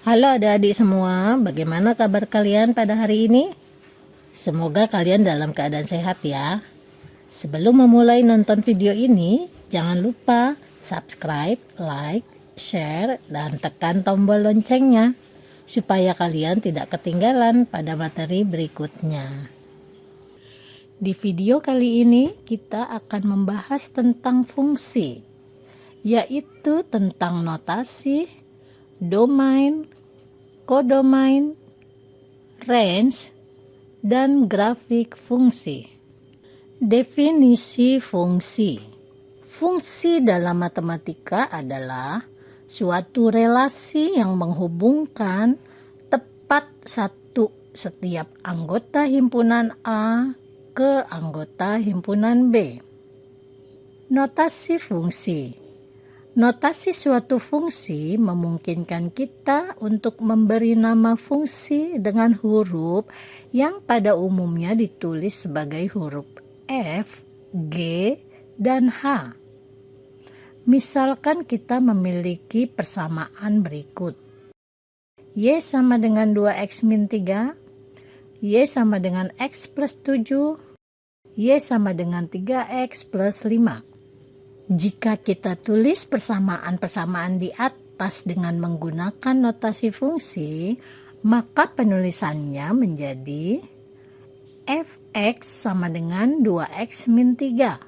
Halo adik-adik semua, bagaimana kabar kalian pada hari ini? Semoga kalian dalam keadaan sehat ya. Sebelum memulai nonton video ini, jangan lupa subscribe, like, share, dan tekan tombol loncengnya supaya kalian tidak ketinggalan pada materi berikutnya. Di video kali ini kita akan membahas tentang fungsi, yaitu tentang notasi, domain, kodomain, range, dan grafik fungsi. Definisi fungsi. Fungsi dalam matematika adalah suatu relasi yang menghubungkan tepat setiap anggota himpunan A ke anggota himpunan B. Notasi fungsi. Notasi suatu fungsi memungkinkan kita untuk memberi nama fungsi dengan huruf yang pada umumnya ditulis sebagai huruf F, G, dan H. Misalkan kita memiliki persamaan berikut. Y sama dengan 2X min 3, Y sama dengan X plus 7, Y sama dengan 3X plus 5. Jika kita tulis persamaan-persamaan di atas dengan menggunakan notasi fungsi, maka penulisannya menjadi fx sama dengan 2x min 3,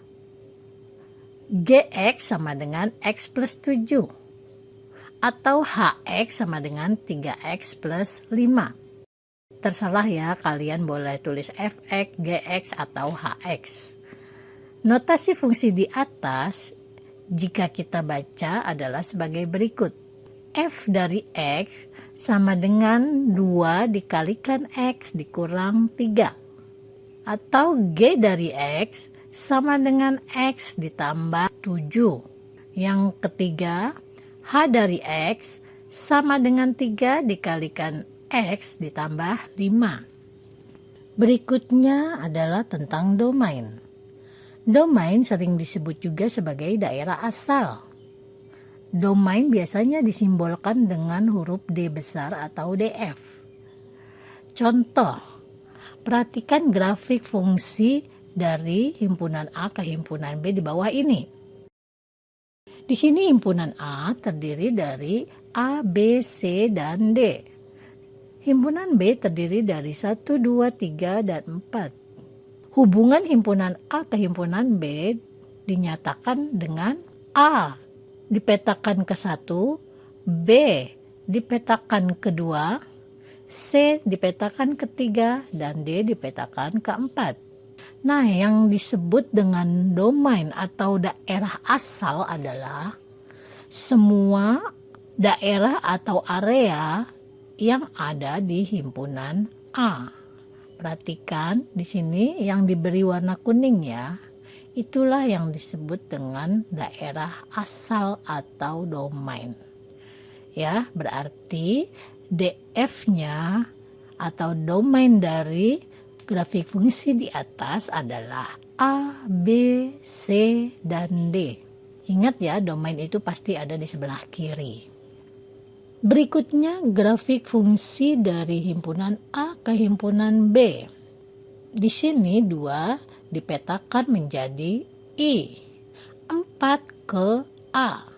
gx sama dengan x plus 7, atau hx sama dengan 3x plus 5. Terserah ya, kalian boleh tulis fx, gx, atau hx. Notasi fungsi di atas, jika kita baca adalah sebagai berikut. F dari X sama dengan 2 dikalikan X dikurang 3. Atau G dari X sama dengan X ditambah 7. Yang ketiga, H dari X sama dengan 3 dikalikan X ditambah 5. Berikutnya adalah tentang domain. Domain sering disebut juga sebagai daerah asal. Domain biasanya disimbolkan dengan huruf D besar atau DF. Contoh, perhatikan grafik fungsi dari himpunan A ke himpunan B di bawah ini. Di sini himpunan A terdiri dari A, B, C, dan D. Himpunan B terdiri dari 1, 2, 3, dan 4. Hubungan himpunan A ke himpunan B dinyatakan dengan A dipetakan ke 1, B dipetakan ke 2, C dipetakan ke 3, dan D dipetakan ke 4. Nah, yang disebut dengan domain atau daerah asal adalah semua daerah atau area yang ada di himpunan A. Perhatikan di sini yang diberi warna kuning ya. Itulah yang disebut dengan daerah asal atau domain. Ya, berarti DF-nya atau domain dari grafik fungsi di atas adalah A, B, C, dan D. Ingat ya, domain itu pasti ada di sebelah kiri. Berikutnya grafik fungsi dari himpunan A ke himpunan B. Di sini 2 dipetakan menjadi I, 4 ke A,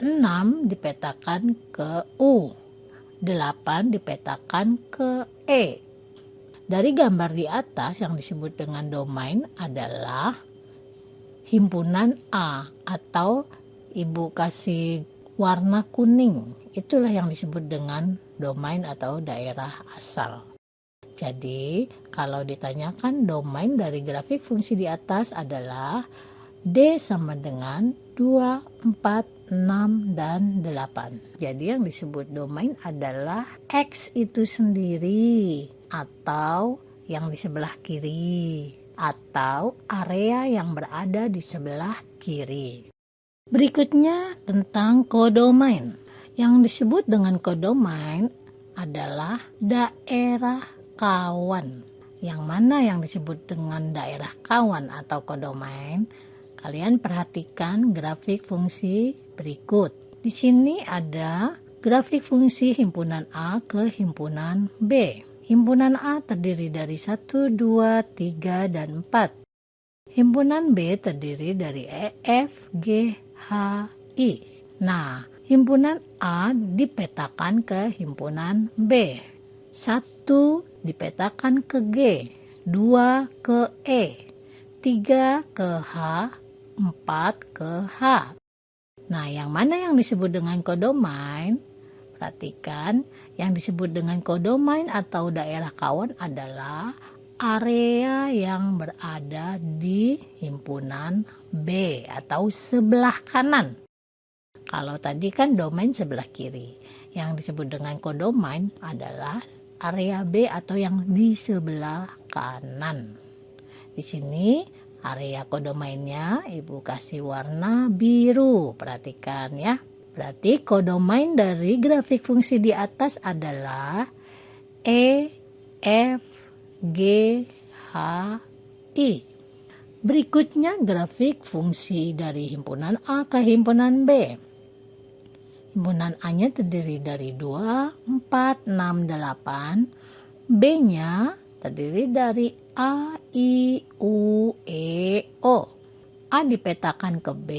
6 dipetakan ke U, 8 dipetakan ke E. Dari gambar di atas yang disebut dengan domain adalah himpunan A atau ibu kasih warna kuning. Itulah yang disebut dengan domain atau daerah asal. Jadi, kalau ditanyakan domain dari grafik fungsi di atas adalah D sama dengan 2, 4, 6, dan 8. Jadi, yang disebut domain adalah X itu sendiri atau yang di sebelah kiri atau area yang berada di sebelah kiri. Berikutnya tentang kodomain. Yang disebut dengan kodomain adalah daerah kawan. Yang mana yang disebut dengan daerah kawan atau kodomain? Kalian perhatikan grafik fungsi berikut. Di sini ada Grafik fungsi himpunan A ke himpunan B. Himpunan A terdiri dari 1, 2, 3, dan 4. Himpunan B terdiri dari E, F, G, H, I. Nah, himpunan A dipetakan ke himpunan B. 1 dipetakan ke G, 2 ke E, 3 ke H, 4 ke H. Nah, yang mana yang disebut dengan kodomain? Perhatikan, yang disebut dengan kodomain atau daerah kawan adalah area yang berada di himpunan B atau sebelah kanan. Kalau tadi kan domain sebelah kiri. Yang disebut dengan kodomain adalah area B atau yang di sebelah kanan. Di sini area kodomainnya Ibu kasih warna biru. Perhatikan ya. Berarti kodomain dari grafik fungsi di atas adalah E, F, G, H, I. Berikutnya grafik fungsi dari himpunan A ke himpunan B. Himpunan A-nya terdiri dari 2, 4, 6, 8. B-nya terdiri dari A, I, U, E, O. A dipetakan ke B,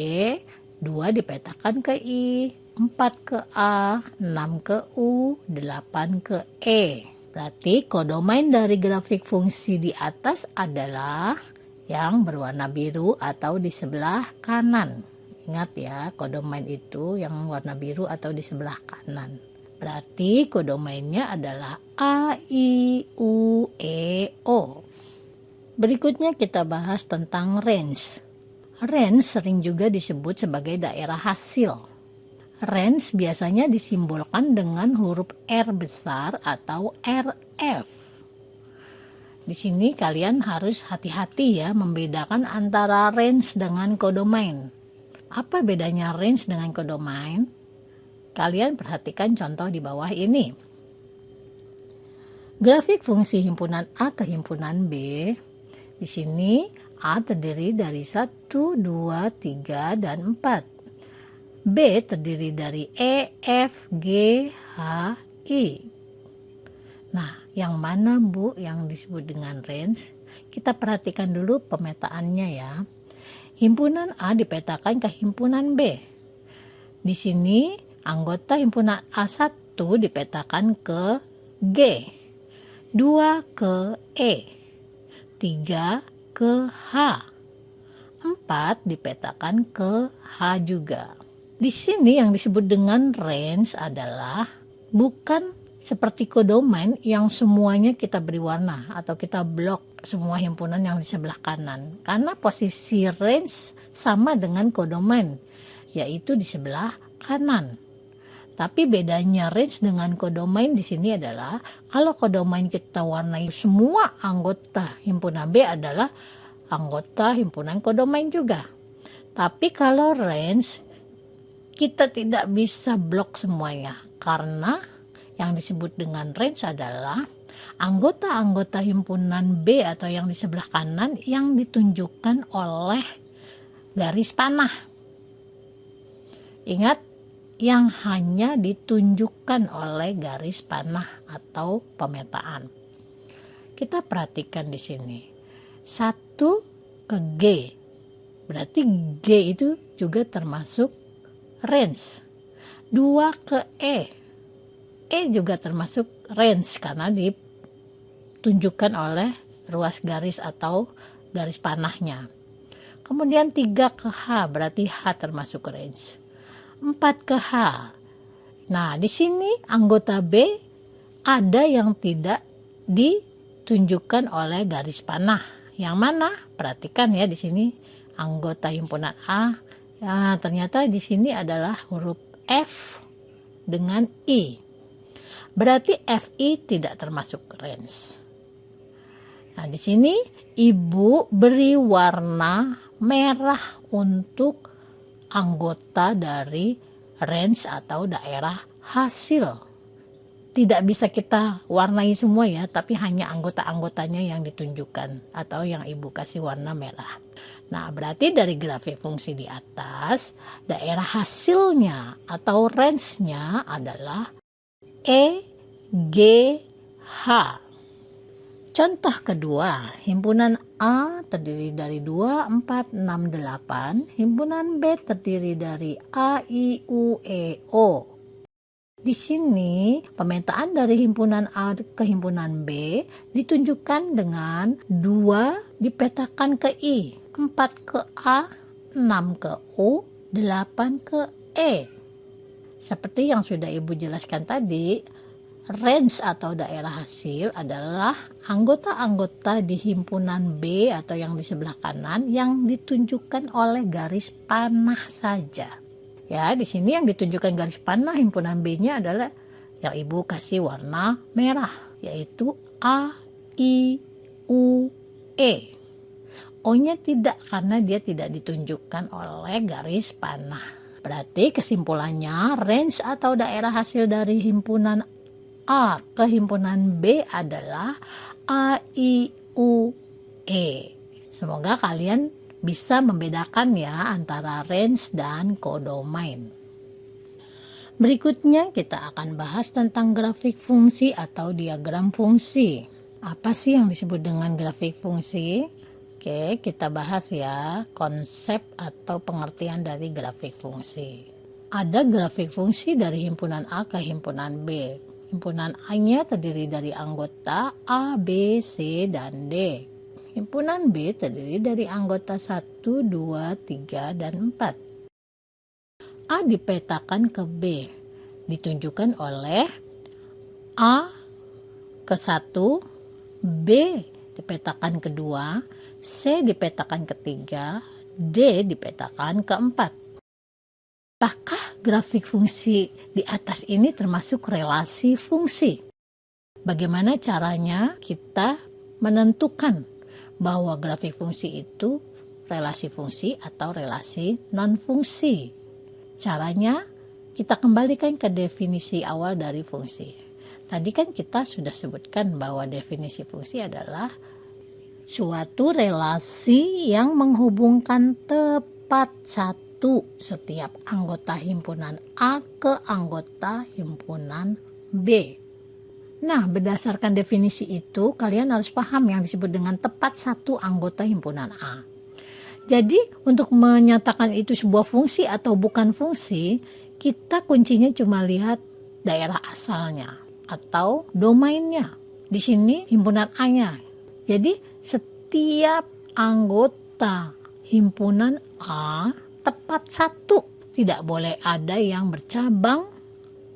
2 dipetakan ke I, 4 ke A, 6 ke U, 8 ke E. Berarti kodomain dari grafik fungsi di atas adalah yang berwarna biru atau di sebelah kanan. Ingat ya, kodomain itu yang warna biru atau di sebelah kanan. Berarti kodomainnya adalah A, I, U, E, O. Berikutnya kita bahas tentang range. Range sering juga disebut sebagai daerah hasil. Range biasanya disimbolkan dengan huruf R besar atau RF. Di sini kalian harus hati-hati ya membedakan antara range dengan kodomain. Apa bedanya range dengan kodomain? Kalian perhatikan contoh di bawah ini. Grafik fungsi himpunan A ke himpunan B. Di sini A terdiri dari 1, 2, 3, dan 4. B terdiri dari E, F, G, H, I. Nah, yang mana Bu yang disebut dengan range? Kita perhatikan dulu pemetaannya ya. Himpunan A dipetakan ke himpunan B. Di sini anggota himpunan A1 dipetakan ke G, 2 ke E, 3 ke H, 4 dipetakan ke H juga. Di sini yang disebut dengan range adalah bukan seperti kodomain yang semuanya kita beri warna atau kita blok semua himpunan yang di sebelah kanan. Karena posisi range sama dengan kodomain, yaitu di sebelah kanan. Tapi bedanya range dengan kodomain di sini adalah kalau kodomain kita warnai semua anggota himpunan B adalah anggota himpunan kodomain juga. Tapi kalau range kita tidak bisa blok semuanya karena yang disebut dengan range adalah anggota-anggota himpunan B atau yang di sebelah kanan yang ditunjukkan oleh garis panah. Ingat, yang hanya ditunjukkan oleh garis panah atau pemetaan. Kita perhatikan di sini. 1 ke G. Berarti G itu juga termasuk range. 2 ke E. E juga termasuk range karena ditunjukkan oleh ruas garis atau garis panahnya. Kemudian 3 ke H, berarti H termasuk range. 4 ke H. Nah, di sini anggota B ada yang tidak ditunjukkan oleh garis panah. Yang mana? Perhatikan ya di sini anggota himpunan A. Nah, ternyata di sini adalah huruf F dengan I. Berarti FI tidak termasuk range. Nah, di sini Ibu beri warna merah untuk anggota dari range atau daerah hasil. Tidak bisa kita warnai semua ya, tapi hanya anggota-anggotanya yang ditunjukkan atau yang Ibu kasih warna merah. Nah, berarti dari grafik fungsi di atas, daerah hasilnya atau range-nya adalah E, G, H. Contoh kedua, himpunan A terdiri dari 2, 4, 6, 8. Himpunan B terdiri dari A, I, U, E, O. Di sini, pemetaan dari himpunan A ke himpunan B ditunjukkan dengan 2 dipetakan ke I, 4 ke A, 6 ke U, 8 ke E. Seperti yang sudah Ibu jelaskan tadi, range atau daerah hasil adalah anggota-anggota di himpunan B atau yang di sebelah kanan yang ditunjukkan oleh garis panah saja. Ya, di sini yang ditunjukkan garis panah himpunan B-nya adalah yang Ibu kasih warna merah, yaitu A, I, U, E. O-nya tidak karena dia tidak ditunjukkan oleh garis panah. Berarti kesimpulannya range atau daerah hasil dari himpunan A ke himpunan B adalah A, I, U, E. Semoga kalian bisa membedakan ya antara range dan codomain. Berikutnya kita akan bahas tentang grafik fungsi atau diagram fungsi. Apa sih yang disebut dengan grafik fungsi? Oke, kita bahas ya konsep atau pengertian dari grafik fungsi. Ada grafik fungsi dari himpunan A ke himpunan B. Himpunan A-nya terdiri dari anggota A, B, C, dan D. Himpunan B terdiri dari anggota 1, 2, 3, dan 4. A dipetakan ke B, ditunjukkan oleh A ke 1, B dipetakan ke 2, C dipetakan ke 3, D dipetakan ke 4. Apakah grafik fungsi di atas ini termasuk relasi fungsi? Bagaimana caranya kita menentukan bahwa grafik fungsi itu relasi fungsi atau relasi non-fungsi? Caranya kita kembalikan ke definisi awal dari fungsi. Tadi kan kita sudah sebutkan bahwa definisi fungsi adalah suatu relasi yang menghubungkan tepat satu setiap anggota himpunan A ke anggota himpunan B. Nah, berdasarkan definisi itu, kalian harus paham yang disebut dengan tepat satu anggota himpunan A. Jadi, untuk menyatakan itu sebuah fungsi atau bukan fungsi, kita kuncinya cuma lihat daerah asalnya atau domainnya. Di sini himpunan A-nya. Jadi, setiap anggota himpunan A tepat satu. Tidak boleh ada yang bercabang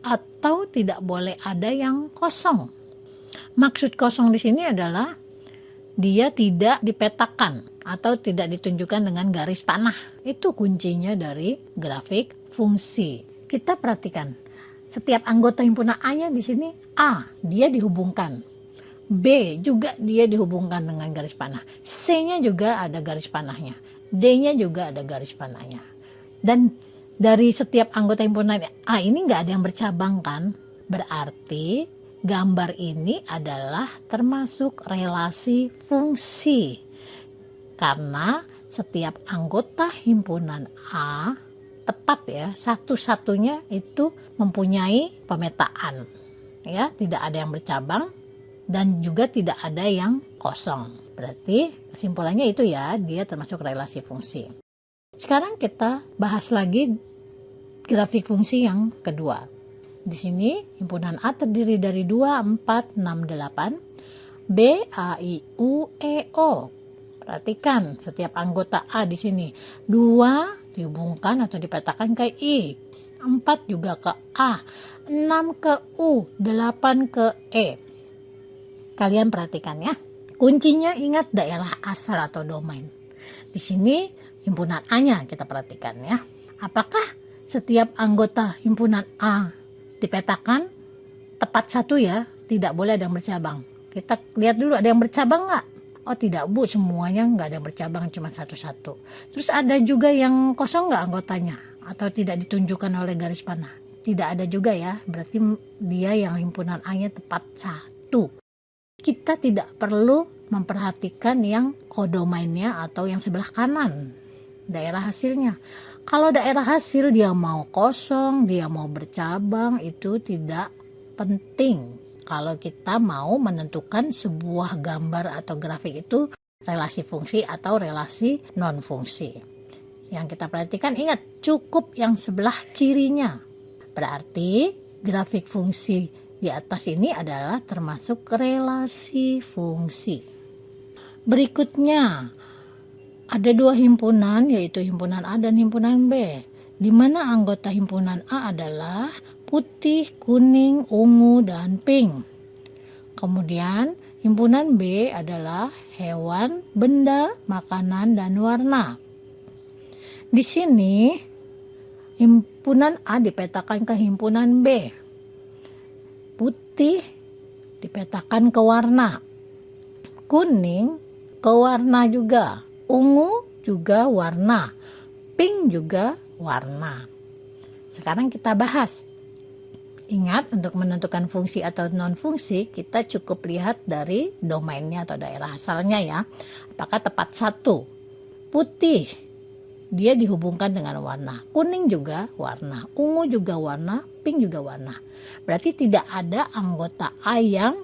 atau tidak boleh ada yang kosong. Maksud kosong di sini adalah dia tidak dipetakan atau tidak ditunjukkan dengan garis panah. Itu kuncinya dari grafik fungsi. Kita perhatikan, setiap anggota himpunan A-nya di sini A, dia dihubungkan. B juga dia dihubungkan dengan garis panah. C-nya juga ada garis panahnya. D-nya juga ada garis panahnya. Dan dari setiap anggota himpunan A ini nggak ada yang bercabang kan? Berarti gambar ini adalah termasuk relasi fungsi. Karena setiap anggota himpunan A tepat ya, satu-satunya itu mempunyai pemetaan. Ya, tidak ada yang bercabang dan juga tidak ada yang kosong. Berarti kesimpulannya itu ya, dia termasuk relasi fungsi. Sekarang kita bahas lagi grafik fungsi yang kedua. Di sini himpunan A terdiri dari 2, 4, 6, 8. B, A, I, U, E, O. Perhatikan setiap anggota A di sini. 2 dihubungkan atau dipetakan ke I. 4 juga ke A. 6 ke U. 8 ke E. Kalian perhatikan ya. Kuncinya ingat daerah asal atau domain. Di sini himpunan A-nya kita perhatikan ya. Apakah setiap anggota himpunan A dipetakan tepat satu ya, tidak boleh ada yang bercabang. Kita lihat dulu ada yang bercabang nggak? Oh tidak Bu, semuanya nggak ada yang bercabang, cuma satu-satu. Terus ada juga yang kosong nggak anggotanya? Atau tidak ditunjukkan oleh garis panah? Tidak ada juga ya, berarti dia yang himpunan A-nya tepat satu. kita tidak perlu memperhatikan yang kodomainnya atau yang sebelah kanan, daerah hasilnya. Kalau daerah hasil dia mau kosong, dia mau bercabang, itu tidak penting. Kalau kita mau menentukan sebuah gambar atau grafik itu relasi fungsi atau relasi non-fungsi. Yang kita perhatikan, ingat, cukup yang sebelah kirinya. Berarti grafik fungsi di atas ini adalah termasuk relasi fungsi. Berikutnya, ada dua himpunan, yaitu himpunan A dan himpunan B, di mana anggota himpunan A adalah putih, kuning, ungu, dan pink. Kemudian himpunan B adalah hewan, benda, makanan, dan warna. Di sini himpunan A dipetakan ke himpunan B. Putih dipetakan ke warna. Kuning ke warna juga. Ungu juga warna. Pink juga warna. Sekarang kita bahas. Ingat, untuk menentukan fungsi atau non-fungsi, kita cukup lihat dari domainnya atau daerah asalnya ya. Apakah tepat satu? Putih, dia dihubungkan dengan warna. Kuning juga warna. Ungu juga warna. Pink juga warna. Berarti tidak ada anggota A yang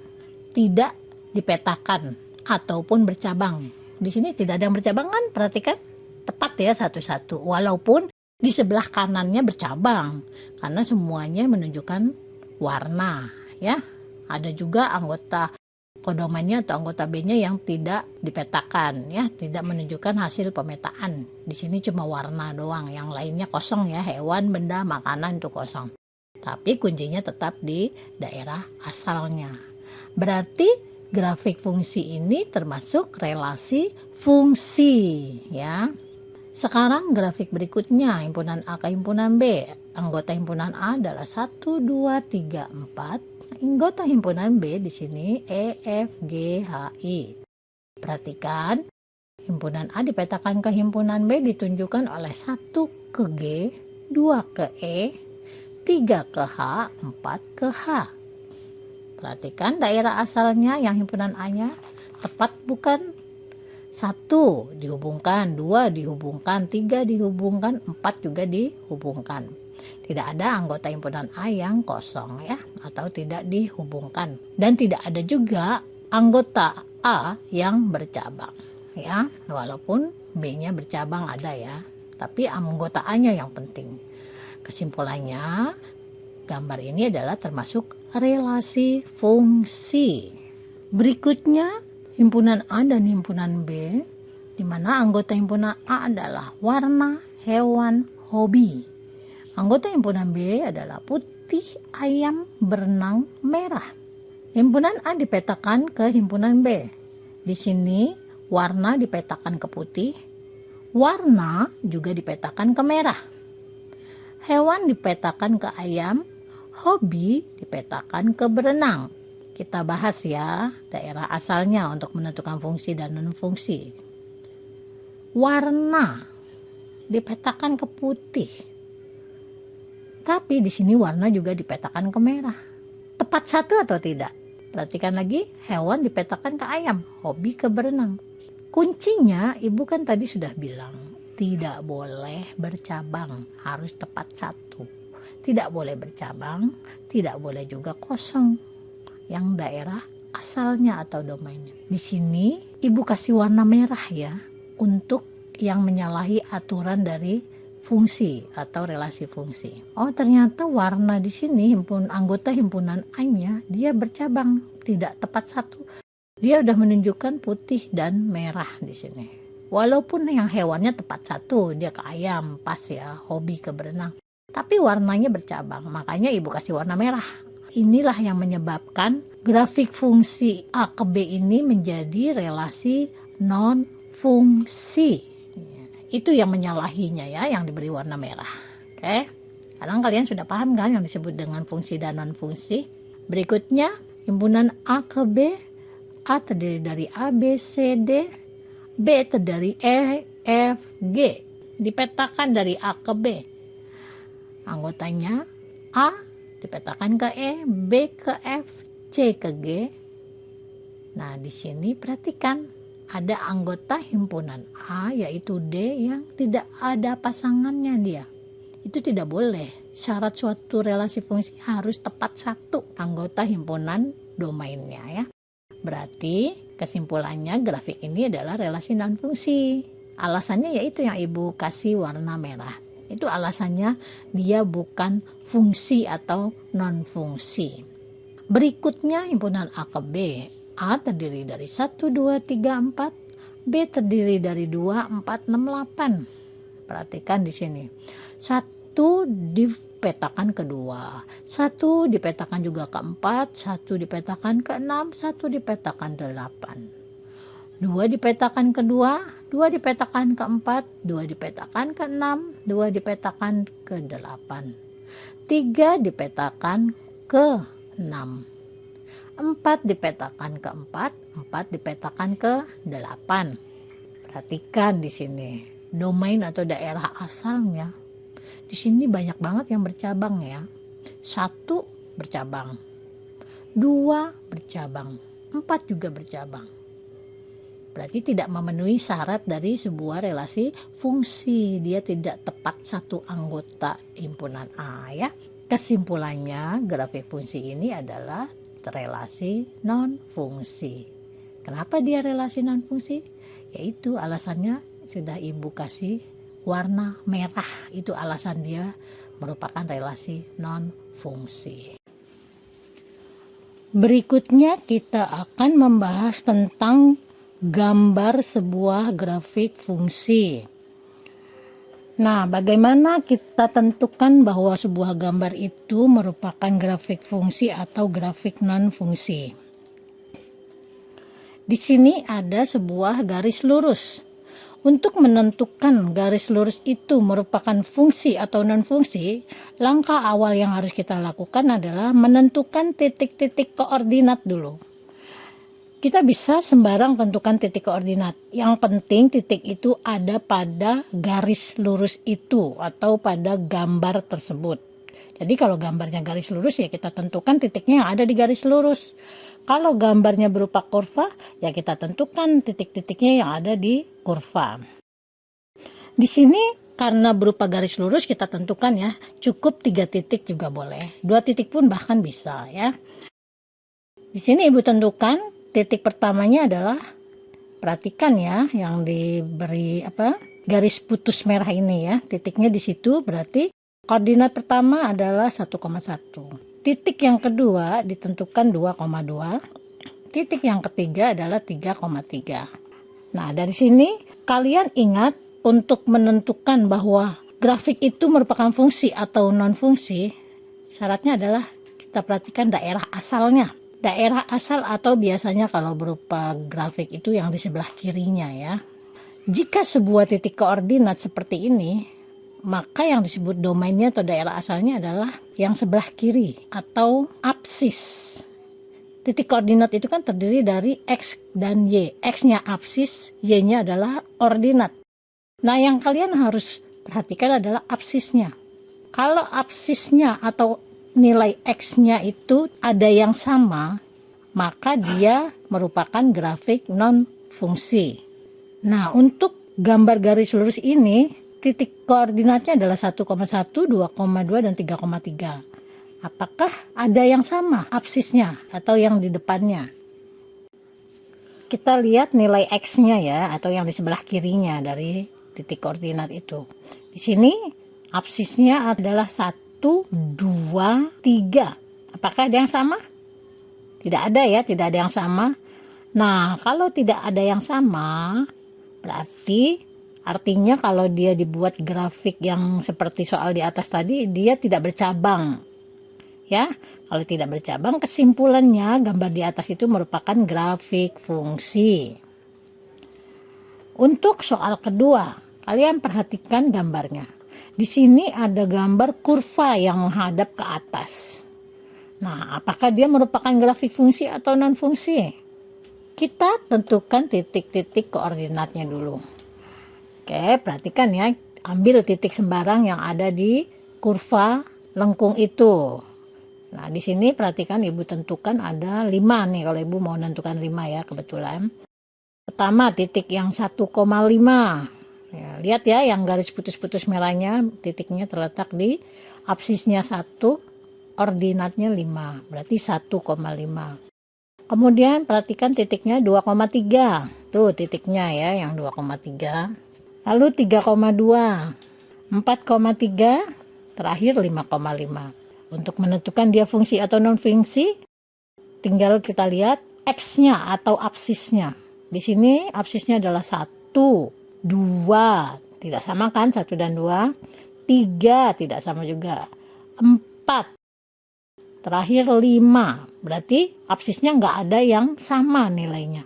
tidak dipetakan ataupun bercabang. Di sini tidak ada yang bercabang kan? Perhatikan, tepat ya satu-satu. Walaupun di sebelah kanannya bercabang, karena semuanya menunjukkan warna ya. Ada juga anggota kodomannya atau anggota B-nya yang tidak dipetakan ya, tidak menunjukkan hasil pemetaan. Di sini cuma warna doang, yang lainnya kosong ya, hewan, benda, makanan itu kosong. Tapi kuncinya tetap di daerah asalnya. Berarti grafik fungsi ini termasuk relasi fungsi ya. Sekarang grafik berikutnya, himpunan A ke himpunan B. Anggota himpunan A adalah 1, 2, 3, 4. Anggota himpunan B di sini E, F, G, H, I. Perhatikan, himpunan A dipetakan ke himpunan B ditunjukkan oleh 1 ke G, 2 ke E, 3 ke H, 4 ke H. Perhatikan daerah asalnya yang himpunan A-nya tepat bukan? 1 dihubungkan, 2 dihubungkan, 3 dihubungkan, 4 juga dihubungkan. Tidak ada anggota himpunan A yang kosong ya, atau tidak dihubungkan. Dan tidak ada juga anggota A yang bercabang ya, walaupun B-nya bercabang ada ya, tapi anggota A-nya yang penting. Kesimpulannya, gambar ini adalah termasuk relasi fungsi. Berikutnya, himpunan A dan himpunan B, di mana anggota himpunan A adalah warna, hewan, hobi. Anggota himpunan B adalah putih, ayam, berenang, merah. Himpunan A dipetakan ke himpunan B. Di sini warna dipetakan ke putih, warna juga dipetakan ke merah. Hewan dipetakan ke ayam, hobi dipetakan ke berenang. Kita bahas ya daerah asalnya untuk menentukan fungsi dan non-fungsi. Warna dipetakan ke putih. Tapi di sini warna juga dipetakan ke merah. Tepat satu atau tidak? Perhatikan lagi, hewan dipetakan ke ayam, hobi ke berenang. Kuncinya, ibu kan tadi sudah bilang, tidak boleh bercabang, harus tepat satu. Tidak boleh bercabang, tidak boleh juga kosong. Yang daerah asalnya atau domainnya. Di sini ibu kasih warna merah ya, untuk yang menyalahi aturan dari fungsi atau relasi fungsi. Oh, ternyata warna di sini anggota himpunan A-nya dia bercabang, tidak tepat satu. Dia udah menunjukkan putih dan merah di sini. Walaupun yang hewannya tepat satu, dia ke ayam, pas ya, hobi ke berenang. Tapi warnanya bercabang, makanya ibu kasih warna merah. Inilah yang menyebabkan grafik fungsi A ke B ini menjadi relasi non-fungsi. Itu yang menyalahinya ya, yang diberi warna merah. Oke, sekarang kalian sudah paham kan yang disebut dengan fungsi dan non-fungsi? Berikutnya, himpunan A ke B. A terdiri dari A, B, C, D. B terdiri E, F, G. Dipetakan dari A ke B. Anggotanya A dipetakan ke E, B ke F, C ke G, Nah, di sini perhatikan ada anggota himpunan A yaitu D yang tidak ada pasangannya dia. Itu tidak boleh. Syarat suatu relasi fungsi harus tepat satu anggota himpunan domainnya ya. Berarti kesimpulannya grafik ini adalah relasi non fungsi. Alasannya yaitu yang Ibu kasih warna merah. Itu alasannya dia bukan fungsi atau non fungsi. Berikutnya himpunan A ke B. A terdiri dari 1, 2, 3, 4. B terdiri dari 2, 4, 6, 8. Perhatikan di sini. 1 dipetakan ke 2. 1 dipetakan juga ke 4. 1 dipetakan ke 6. 1 dipetakan ke 8. 2 dipetakan ke 2. 2 dipetakan ke 4. 2 dipetakan ke 6. 2 dipetakan ke 8. 3 dipetakan ke 6. 4 dipetakan ke 4, 4 dipetakan ke 8. Perhatikan di sini domain atau daerah asalnya. Di sini banyak banget yang bercabang ya. 1 bercabang, 2 bercabang, 4 juga bercabang. Berarti tidak memenuhi syarat dari sebuah relasi fungsi. Dia tidak tepat satu anggota himpunan A ya. Kesimpulannya grafik fungsi ini adalah relasi non fungsi. Kenapa dia relasi non fungsi? Yaitu alasannya sudah Ibu kasih warna merah. Itu alasan dia merupakan relasi non fungsi. Berikutnya kita akan membahas tentang gambar sebuah grafik fungsi. Nah, bagaimana kita tentukan bahwa sebuah gambar itu merupakan grafik fungsi atau grafik non-fungsi? Di sini ada sebuah garis lurus. Untuk menentukan garis lurus itu merupakan fungsi atau non-fungsi, langkah awal yang harus kita lakukan adalah menentukan titik-titik koordinat dulu. Kita bisa sembarang tentukan titik koordinat. Yang penting titik itu ada pada garis lurus itu atau pada gambar tersebut. Jadi kalau gambarnya garis lurus ya kita tentukan titiknya yang ada di garis lurus. Kalau gambarnya berupa kurva ya kita tentukan titik-titiknya yang ada di kurva. Di sini karena berupa garis lurus kita tentukan ya, cukup 3 titik juga boleh. 2 titik pun bahkan bisa ya. Di sini Ibu tentukan titik pertamanya adalah, perhatikan ya, yang diberi garis putus merah ini ya, titiknya di situ berarti koordinat pertama adalah 1,1. Titik yang kedua ditentukan 2,2. Titik yang ketiga adalah 3,3. Nah, dari sini kalian ingat untuk menentukan bahwa grafik itu merupakan fungsi atau non fungsi, syaratnya adalah kita perhatikan daerah asalnya. Daerah asal atau biasanya kalau berupa grafik itu yang di sebelah kirinya ya. Jika sebuah titik koordinat seperti ini, maka yang disebut domainnya atau daerah asalnya adalah yang sebelah kiri atau apsis. Titik koordinat itu kan terdiri dari X dan Y. X-nya apsis, Y-nya adalah ordinat. Nah, yang kalian harus perhatikan adalah apsisnya. Kalau apsisnya atau nilai X-nya itu ada yang sama, maka dia merupakan grafik non-fungsi. Nah, untuk gambar garis lurus ini, titik koordinatnya adalah 1,1, 2,2, dan 3,3. Apakah ada yang sama apsisnya atau yang di depannya? Kita lihat nilai X-nya ya, atau yang di sebelah kirinya dari titik koordinat itu. Di sini apsisnya adalah 1, 2, 3. Apakah ada yang sama? Tidak ada ya, tidak ada yang sama. Nah, kalau tidak ada yang sama, berarti artinya kalau dia dibuat grafik yang seperti soal di atas tadi, dia tidak bercabang. Ya, kalau tidak bercabang, kesimpulannya gambar di atas itu merupakan grafik fungsi. Untuk soal kedua, kalian perhatikan gambarnya. Di sini ada gambar kurva yang menghadap ke atas. Nah, apakah dia merupakan grafik fungsi atau non-fungsi? Kita tentukan titik-titik koordinatnya dulu. Oke, perhatikan ya. Ambil titik sembarang yang ada di kurva lengkung itu. Nah, di sini perhatikan Ibu tentukan ada 5 nih, kalau Ibu mau menentukan 5 ya kebetulan. Pertama, titik yang 1,5. Ya, lihat ya, yang garis putus-putus merahnya, titiknya terletak di absisnya 1, ordinatnya 5, berarti 1,5. Kemudian perhatikan titiknya 2,3. Tuh titiknya ya, yang 2,3. Lalu 3,2, 4,3, terakhir 5,5. Untuk menentukan dia fungsi atau non fungsi, tinggal kita lihat X-nya atau absisnya. Di sini absisnya adalah 1, 2, tidak sama kan 1 dan 2. 3, tidak sama juga. 4, terakhir 5, berarti absisnya nggak ada yang sama nilainya.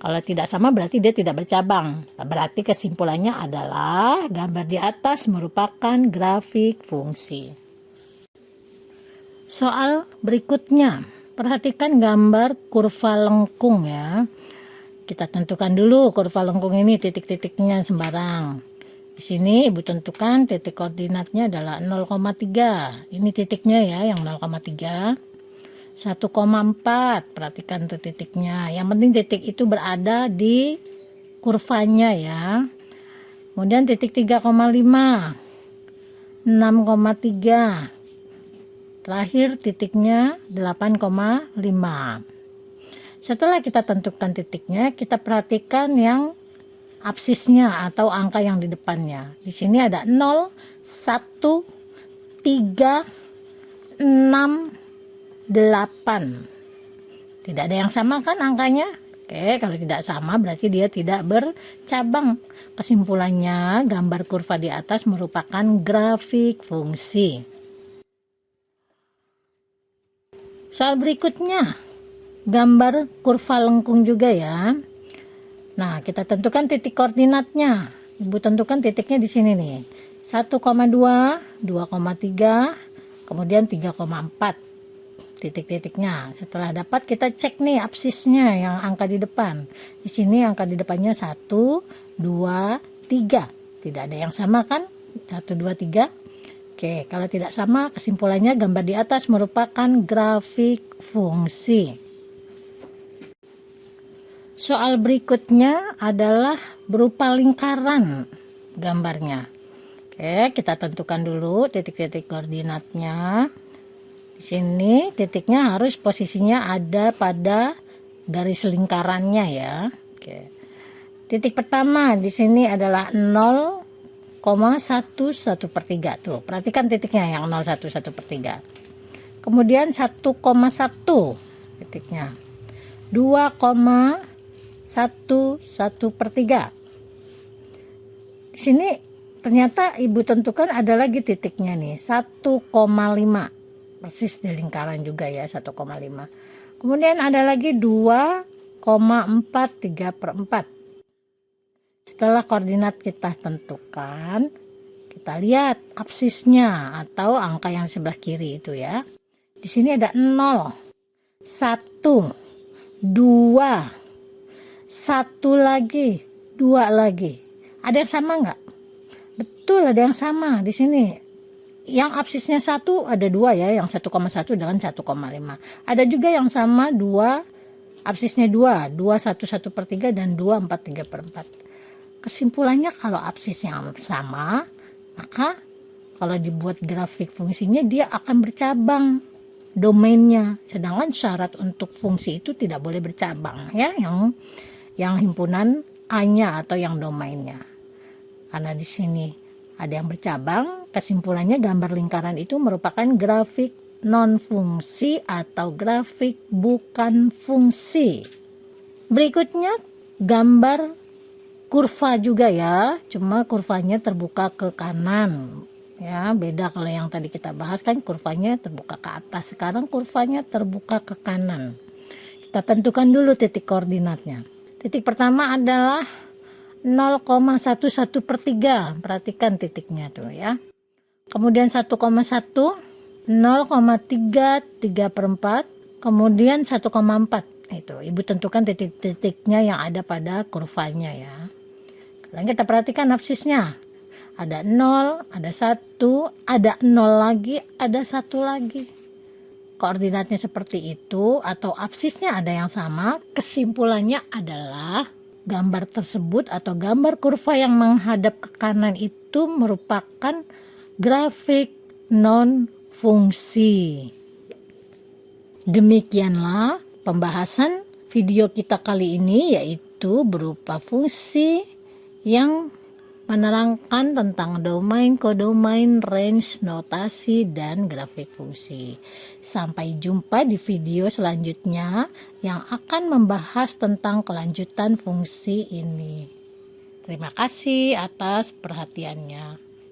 Kalau tidak sama berarti dia tidak bercabang. Berarti kesimpulannya adalah gambar di atas merupakan grafik fungsi. Soal berikutnya, perhatikan gambar kurva lengkung ya. Kita tentukan dulu kurva lengkung ini titik-titiknya sembarang. Di sini Ibu tentukan titik koordinatnya adalah 0,3. Ini titiknya ya, yang 0,3. 1,4. Perhatikan tuh titiknya. Yang penting titik itu berada di kurvanya ya. Kemudian titik 3,5. 6,3. Terakhir titiknya 8,5. Setelah kita tentukan titiknya, kita perhatikan yang absisnya atau angka yang di depannya. Di sini ada 0, 1, 3, 6, 8. Tidak ada yang sama kan angkanya? Oke, kalau tidak sama berarti dia tidak bercabang. Kesimpulannya, gambar kurva di atas merupakan grafik fungsi. Soal berikutnya, gambar kurva lengkung juga ya. Nah, kita tentukan titik koordinatnya. Ibu tentukan titiknya di sini nih. 1,2, 2,3, kemudian 3,4. Titik-titiknya. Setelah dapat kita cek nih absisnya yang angka di depan. Di sini angka di depannya 1, 2, 3. Tidak ada yang sama kan? 1, 2, 3. Oke, kalau tidak sama kesimpulannya gambar di atas merupakan grafik fungsi. Soal berikutnya adalah berupa lingkaran gambarnya. Oke, kita tentukan dulu titik-titik koordinatnya. Di sini titiknya harus posisinya ada pada garis lingkarannya ya. Oke. Titik pertama di sini adalah 0,11/3 tuh. Perhatikan titiknya yang 0,11/3. Kemudian 1,1 titiknya. 2,11/3. Di sini ternyata Ibu tentukan ada lagi titiknya nih, 1,5. Persis di lingkaran juga ya, 1,5. Kemudian ada lagi 2,43/4. Setelah koordinat kita tentukan, kita lihat absisnya atau angka yang sebelah kiri itu ya. Di sini ada 0, 1, 2, 1 lagi, 2 lagi. Ada yang sama nggak? Betul, ada yang sama di sini. Yang absisnya 1 ada 2 ya, yang 1,1 dengan 1,5. Ada juga yang sama 2, absisnya 2, 2,11/3 dan 2,43/4. Kesimpulannya kalau absis yang sama, maka kalau dibuat grafik fungsinya dia akan bercabang domainnya. Sedangkan syarat untuk fungsi itu tidak boleh bercabang ya, yang himpunan A-nya atau yang domainnya. Karena di sini ada yang bercabang, kesimpulannya gambar lingkaran itu merupakan grafik non fungsi atau grafik bukan fungsi. Berikutnya gambar kurva juga ya, cuma kurvanya terbuka ke kanan ya, beda kalau yang tadi kita bahas kan kurvanya terbuka ke atas, sekarang kurvanya terbuka ke kanan. Kita tentukan dulu titik koordinatnya. Titik pertama adalah 0,11/3. Perhatikan titiknya tuh ya. Kemudian 1,1, 0,33/4, kemudian 1,4. Itu Ibu tentukan titik-titiknya yang ada pada kurvanya ya. Sekarang kita perhatikan absisnya. Ada 0, ada 1, ada 0 lagi, ada 1 lagi. koordinatnya seperti itu atau absisnya ada yang sama, kesimpulannya adalah gambar tersebut atau gambar kurva yang menghadap ke kanan itu merupakan grafik non-fungsi. Demikianlah pembahasan video kita kali ini, yaitu berupa fungsi yang menerangkan tentang domain, kodomain, range, notasi, dan grafik fungsi. Sampai jumpa di video selanjutnya yang akan membahas tentang kelanjutan fungsi ini. Terima kasih atas perhatiannya.